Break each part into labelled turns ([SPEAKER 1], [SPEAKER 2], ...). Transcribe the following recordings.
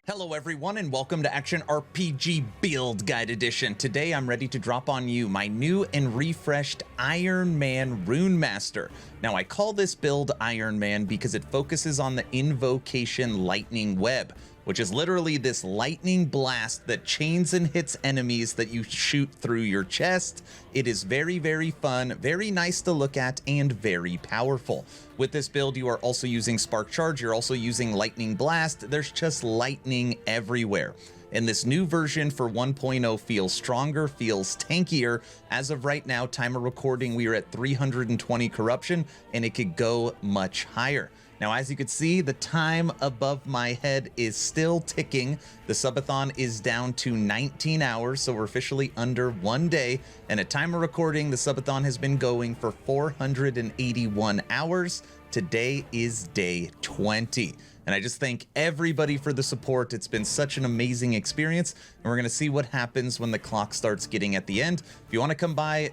[SPEAKER 1] Hello everyone and welcome to Action RPG Build Guide Edition. Today I'm ready to drop on you my new and refreshed Iron Man Runemaster. Now I call this build Iron Man because it focuses on the invocation lightning web, which is literally this lightning blast that chains and hits enemies that you shoot through your chest. It is very, very fun, very nice to look at, and very powerful. With this build, you are also using Spark Charge, you're also using Lightning Blast, there's just lightning everywhere. And this new version for 1.0 feels stronger, feels tankier. As of right now, time of recording, we are at 320 corruption, and it could go much higher. Now, as you can see, the time above my head is still ticking. The subathon is down to 19 hours, so we're officially under 1 day. And at time of recording, the subathon has been going for 481 hours. Today is day 20. And I just thank everybody for the support. It's been such an amazing experience. And we're going to see what happens when the clock starts getting at the end. If you want to come by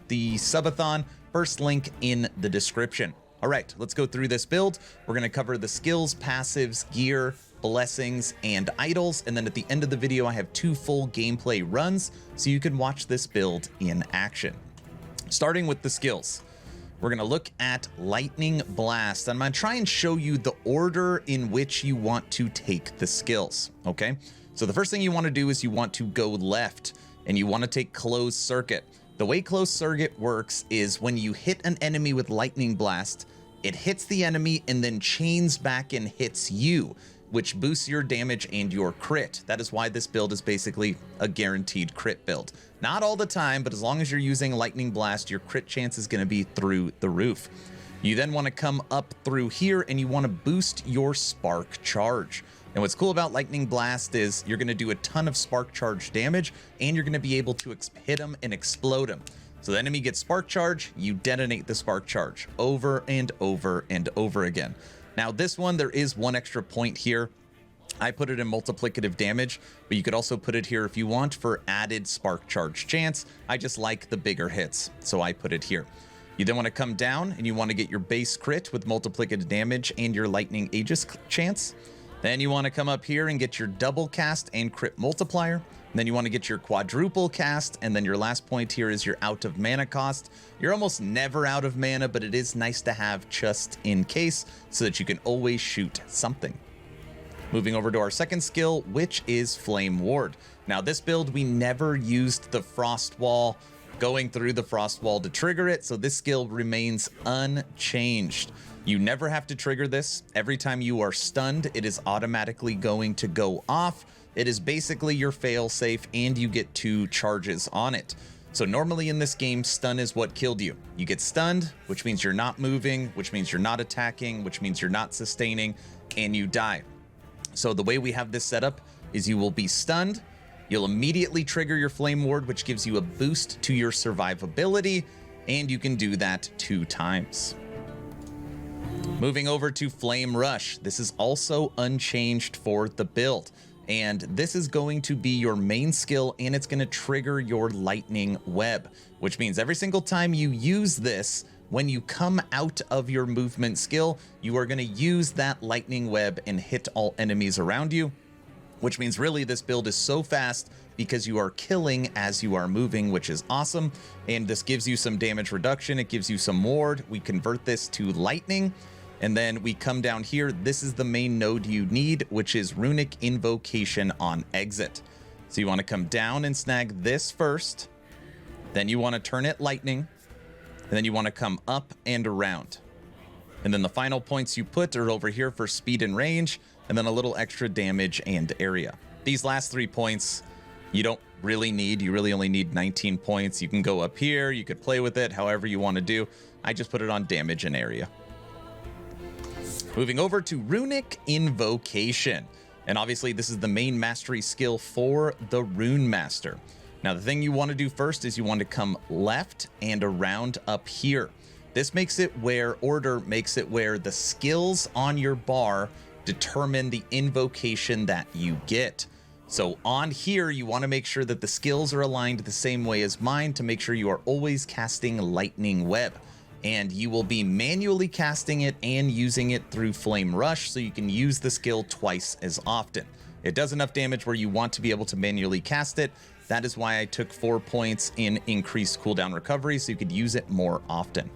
[SPEAKER 1] the subathon, first link in the description. All right, let's go through this build. We're going to cover the skills, passives, gear, blessings, and idols. And then at the end of the video, I have 2 full gameplay runs so you can watch this build in action. Starting with the skills, we're going to look at Lightning Blast. I'm going to try and show you the order in which you want to take the skills, okay? So the first thing you want to do is you want to go left, and you want to take Closed Circuit. The way Closed Circuit works is when you hit an enemy with Lightning Blast, it hits the enemy and then chains back and hits you, which boosts your damage and your crit. That is why this build is basically a guaranteed crit build. Not all the time, but as long as you're using Lightning Blast, your crit chance is going to be through the roof. You then want to come up through here and you want to boost your Spark Charge. And what's cool about Lightning Blast is you're going to do a ton of Spark Charge damage, and you're going to be able to hit them and explode them. So the enemy gets Spark Charge, you detonate the Spark Charge over and over and over again. Now this one, there is one extra point here. I put it in multiplicative damage, but you could also put it here if you want for added Spark Charge chance. I just like the bigger hits, so I put it here. You then want to come down and you want to get your base crit with multiplicative damage and your Lightning Aegis chance. Then you want to come up here and get your double cast and crit multiplier. And then you want to get your quadruple cast, and then your last point here is your out of mana cost. You're almost never out of mana, but it is nice to have just in case so that you can always shoot something. Moving over to our second skill, which is Flame Ward. Now this build, we never used the Frost Wall, going through the Frost Wall to trigger it, so this skill remains unchanged. You never have to trigger this. Every time you are stunned, it is automatically going to go off. It is basically your fail-safe, and you get 2 charges on it. So normally in this game, stun is what killed you. You get stunned, which means you're not moving, which means you're not attacking, which means you're not sustaining, and you die. So the way we have this set up is you will be stunned, you'll immediately trigger your Flame Ward, which gives you a boost to your survivability, and you can do that 2 times. Moving over to Flame Rush. This is also unchanged for the build, and this is going to be your main skill, and it's going to trigger your lightning web, which means every single time you use this, when you come out of your movement skill, you are going to use that lightning web and hit all enemies around you, which means really this build is so fast because you are killing as you are moving, which is awesome. And this gives you some damage reduction. It gives you some ward. We convert this to lightning. And then we come down here. This is the main node you need, which is Runic invocation on exit. So you want to come down and snag this first. Then you want to turn it lightning. And then you want to come up and around. And then the final points you put are over here for speed and range, and then a little extra damage and area. These last 3 points you don't really need. You really only need 19 points. You can go up here. You could play with it however you want to do. I just put it on damage and area. Moving over to Runic Invocation. And obviously this is the main mastery skill for the Runemaster. Now the thing you want to do first is you want to come left and around up here. This makes it where the skills on your bar determine the invocation that you get. So on here, you want to make sure that the skills are aligned the same way as mine to make sure you are always casting Lightning Web. And you will be manually casting it and using it through Flame Rush, so you can use the skill twice as often. It does enough damage where you want to be able to manually cast it. That is why I took 4 points in increased cooldown recovery, so you could use it more often.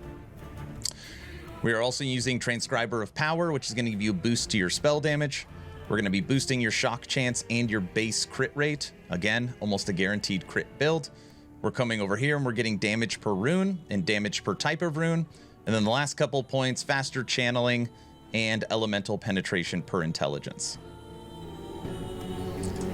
[SPEAKER 1] We are also using Transcriber of Power, which is going to give you a boost to your spell damage. We're going to be boosting your shock chance and your base crit rate. Again, almost a guaranteed crit build. We're coming over here and we're getting damage per rune and damage per type of rune. And then the last couple points, faster channeling and elemental penetration per intelligence.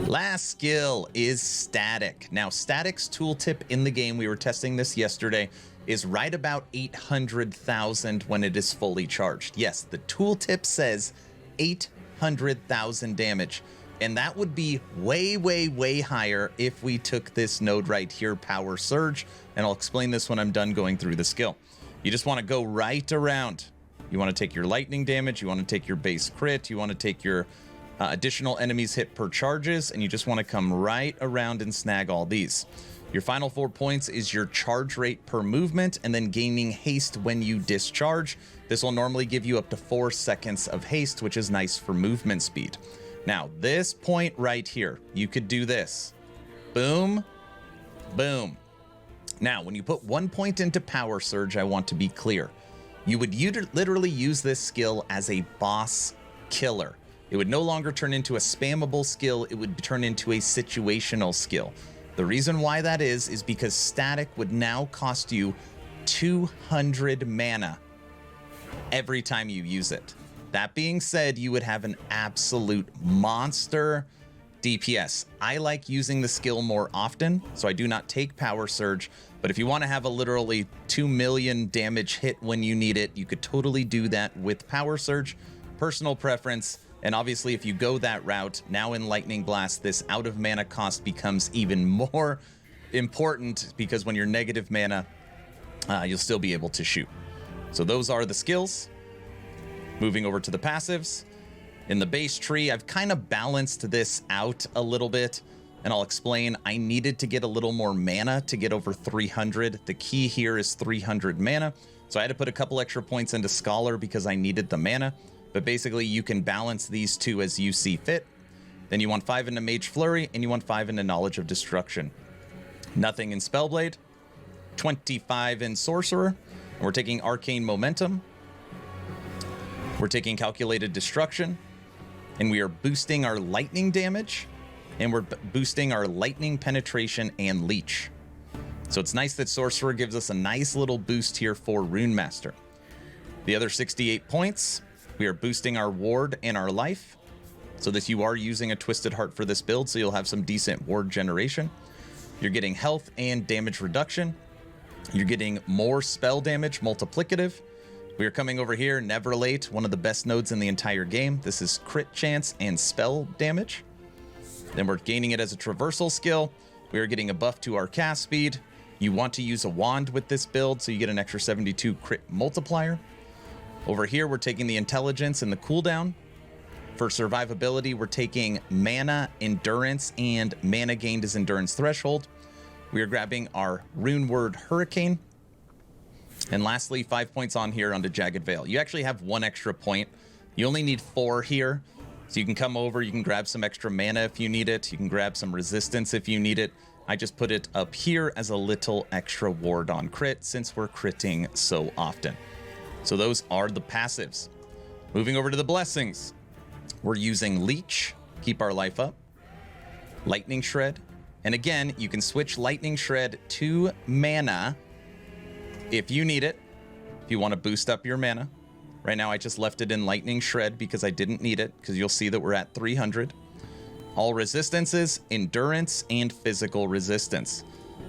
[SPEAKER 1] Last skill is Static. Now, Static's tooltip in the game, we were testing this yesterday, is right about 800,000 when it is fully charged. Yes, the tooltip says 800,000 damage, and that would be way, way, way higher if we took this node right here, Power Surge, and I'll explain this when I'm done going through the skill. You just want to go right around. You want to take your lightning damage, you want to take your base crit, you want to take your additional enemies hit per charges, and you just want to come right around and snag all these. Your final 4 points is your charge rate per movement, and then gaining haste when you discharge. This will normally give you up to 4 seconds of haste, which is nice for movement speed. Now, this point right here, you could do this. Boom, boom. Now, when you put 1 point into Power Surge, I want to be clear. You would literally use this skill as a boss killer. It would no longer turn into a spammable skill, it would turn into a situational skill. The reason why that is because Static would now cost you 200 mana every time you use it. That being said, you would have an absolute monster DPS. I like using the skill more often, so I do not take Power Surge, but if you want to have a literally 2 million damage hit when you need it, you could totally do that with Power Surge. Personal preference. And obviously, if you go that route, now in Lightning Blast, this out of mana cost becomes even more important because when you're negative mana, you'll still be able to shoot. So those are the skills. Moving over to the passives. In the base tree, I've kind of balanced this out a little bit, and I'll explain. I needed to get a little more mana to get over 300. The key here is 300 mana. So I had to put a couple extra points into Scholar because I needed the mana. But basically, you can balance these two as you see fit. Then you want 5 into Mage Flurry, and you want 5 into Knowledge of Destruction. Nothing in Spellblade. 25 in Sorcerer. And we're taking Arcane Momentum. We're taking Calculated Destruction. And we are boosting our lightning damage. And we're boosting our lightning penetration and leech. So it's nice that Sorcerer gives us a nice little boost here for Runemaster. The other 68 points... we are boosting our ward and our life so that you are using a Twisted Heart for this build, so you'll have some decent ward generation. You're getting health and damage reduction. You're getting more spell damage multiplicative. We are coming over here, Never Late, one of the best nodes in the entire game. This is crit chance and spell damage. Then we're gaining it as a traversal skill. We are getting a buff to our cast speed. You want to use a wand with this build, so you get an extra 72 crit multiplier. Over here, we're taking the intelligence and the cooldown. For survivability, we're taking mana, endurance, and mana gained as endurance threshold. We are grabbing our rune word Hurricane. And lastly, 5 points on here onto Jagged Veil. You actually have 1 extra point. You only need 4 here. So you can come over, you can grab some extra mana if you need it. You can grab some resistance if you need it. I just put it up here as a little extra ward on crit since we're critting so often. So those are the passives. Moving over to the blessings. We're using Leech, keep our life up. Lightning Shred. And again, you can switch Lightning Shred to mana if you need it. If you want to boost up your mana. Right now, I just left it in Lightning Shred because I didn't need it, because you'll see that we're at 300. All resistances, endurance, and physical resistance.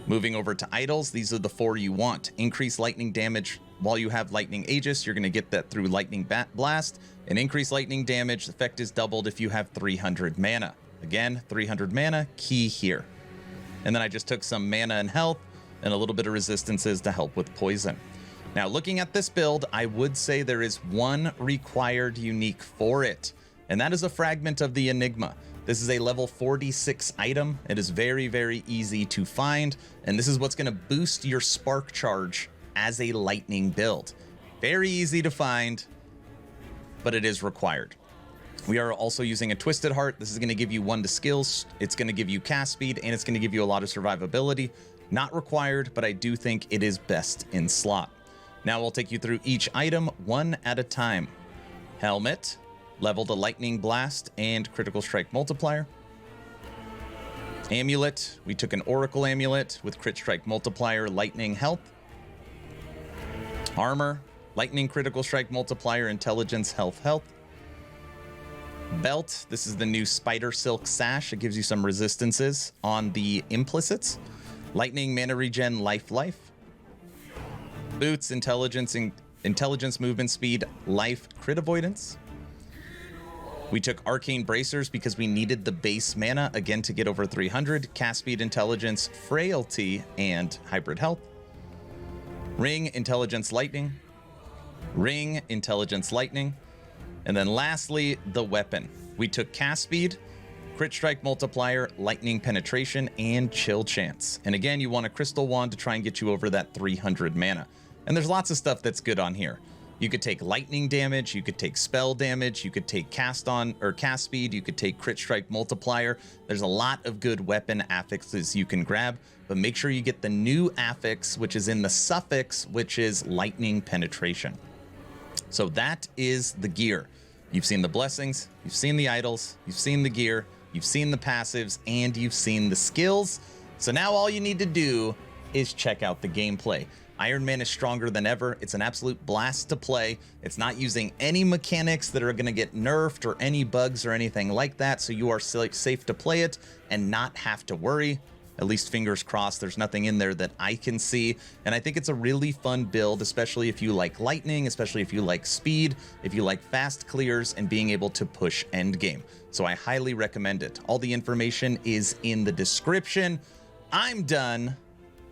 [SPEAKER 1] Moving over to idols, these are the 4 you want. Increase lightning damage while you have Lightning Aegis. You're going to get that through Lightning Blast. And increase lightning damage, the effect is doubled if you have 300 mana. Again, 300 mana, key here. And then I just took some mana and health and a little bit of resistances to help with poison. Now, looking at this build, I would say there is 1 required unique for it. And that is a fragment of the Enigma. This is a level 46 item. It is very, very easy to find. And this is what's going to boost your spark charge as a lightning build. Very easy to find, but it is required. We are also using a Twisted Heart. This is going to give you 1 to skills. It's going to give you cast speed, and it's going to give you a lot of survivability. Not required, but I do think it is best in slot. Now we'll take you through each item one at a time. Helmet, level to Lightning Blast and Critical Strike Multiplier. Amulet, we took an Oracle Amulet with Crit Strike Multiplier, Lightning Health. Armor, Lightning Critical Strike Multiplier, Intelligence, Health. Belt, this is the new Spider Silk Sash. It gives you some resistances on the implicits. Lightning, Mana Regen, Life. Boots, Intelligence, Movement Speed, Life, Crit Avoidance. We took Arcane Bracers because we needed the base mana, again, to get over 300. Cast Speed, Intelligence, Frailty, and Hybrid Health. Ring, Intelligence, Lightning. Ring, Intelligence, Lightning. And then lastly, the weapon. We took Cast Speed, Crit Strike Multiplier, Lightning Penetration, and Chill Chance. And again, you want a Crystal Wand to try and get you over that 300 mana. And there's lots of stuff that's good on here. You could take lightning damage, you could take spell damage, you could take cast speed, you could take Crit Strike Multiplier. There's a lot of good weapon affixes you can grab, but make sure you get the new affix, which is in the suffix, which is Lightning Penetration. So that is the gear. You've seen the blessings, you've seen the idols, you've seen the gear, you've seen the passives, and you've seen the skills. So now all you need to do is check out the gameplay. Iron Man is stronger than ever. It's an absolute blast to play. It's not using any mechanics that are going to get nerfed or any bugs or anything like that, so you are safe to play it and not have to worry. At least fingers crossed, there's nothing in there that I can see. And I think it's a really fun build, especially if you like lightning, especially if you like speed, if you like fast clears and being able to push endgame. So I highly recommend it. All the information is in the description. I'm done.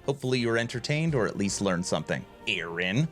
[SPEAKER 1] Hopefully you were entertained or at least learned something. Aaron.